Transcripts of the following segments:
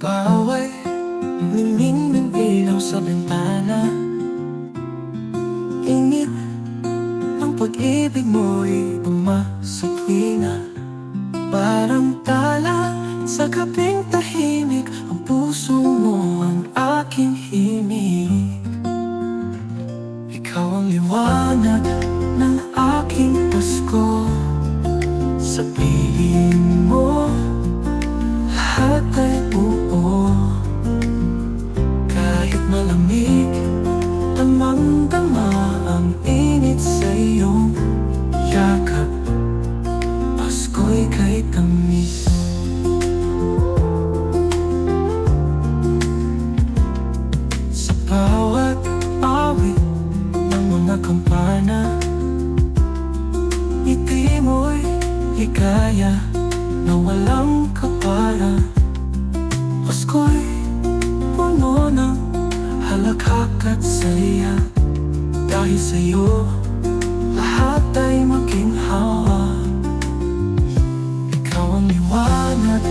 bawat liming ng ilaw sa bintana, init ang pag-ibig mo'y pumasakina. Parang tala sa gabing tahimik, ang puso mo ang aking himig. Ikaw ang liwanag ng aking Pasko. Sa piling mo lahat ay buo. Kahit malamig, damang-dama ang init sa iyong yakap. Pasko'y kay tamis. Sa bawat awit ng mga kampana, ngiti mo'y hikaya na walang kapara. Pasko'y puno ng halakhak at saya. Dahil sa'yo, lahat ay maginhawa. Ikaw ang liwanag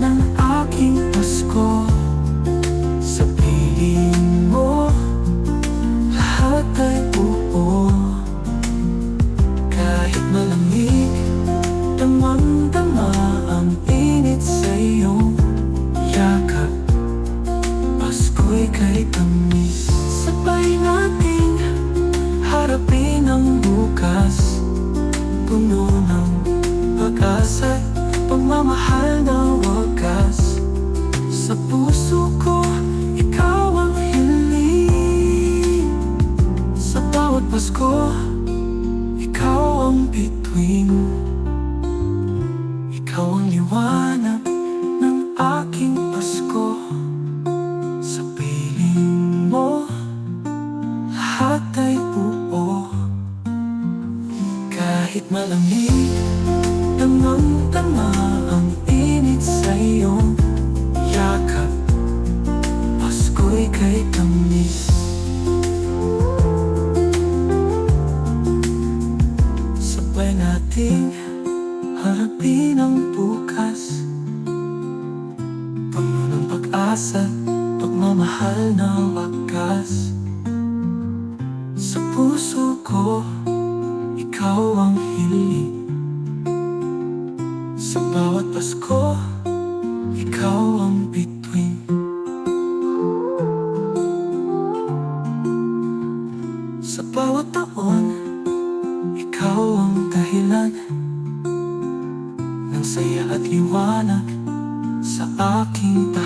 ng aking Pasko. Sa piling mo, lahat ay buo. Kahit malamig, damang-dama ang init sa iyong yakap. Pasko'y kay tamis. Sabay nating harapin ang bukas, puno ng pag-asa't pagmamahal na wagas. Sa puso ko, ikaw ang hiling. Sa bawat Pasko, ikaw ang bituin. Ikaw ang liwanag ng aking Pasko. Sa piling mo, lahat ay buo. Kahit malamig, damang-dama ang init sa iyong yakap. Pasko'y kay tamis. Sabay nating harapin ang bukas, puno ng pag-asa, pagmamahal na wagas. Sa puso ko, ikaw ang hiling. Sa bawat Pasko, ikaw ang bituin. Sa bawat taon, ikaw ang dahilan ng saya at liwanag sa aking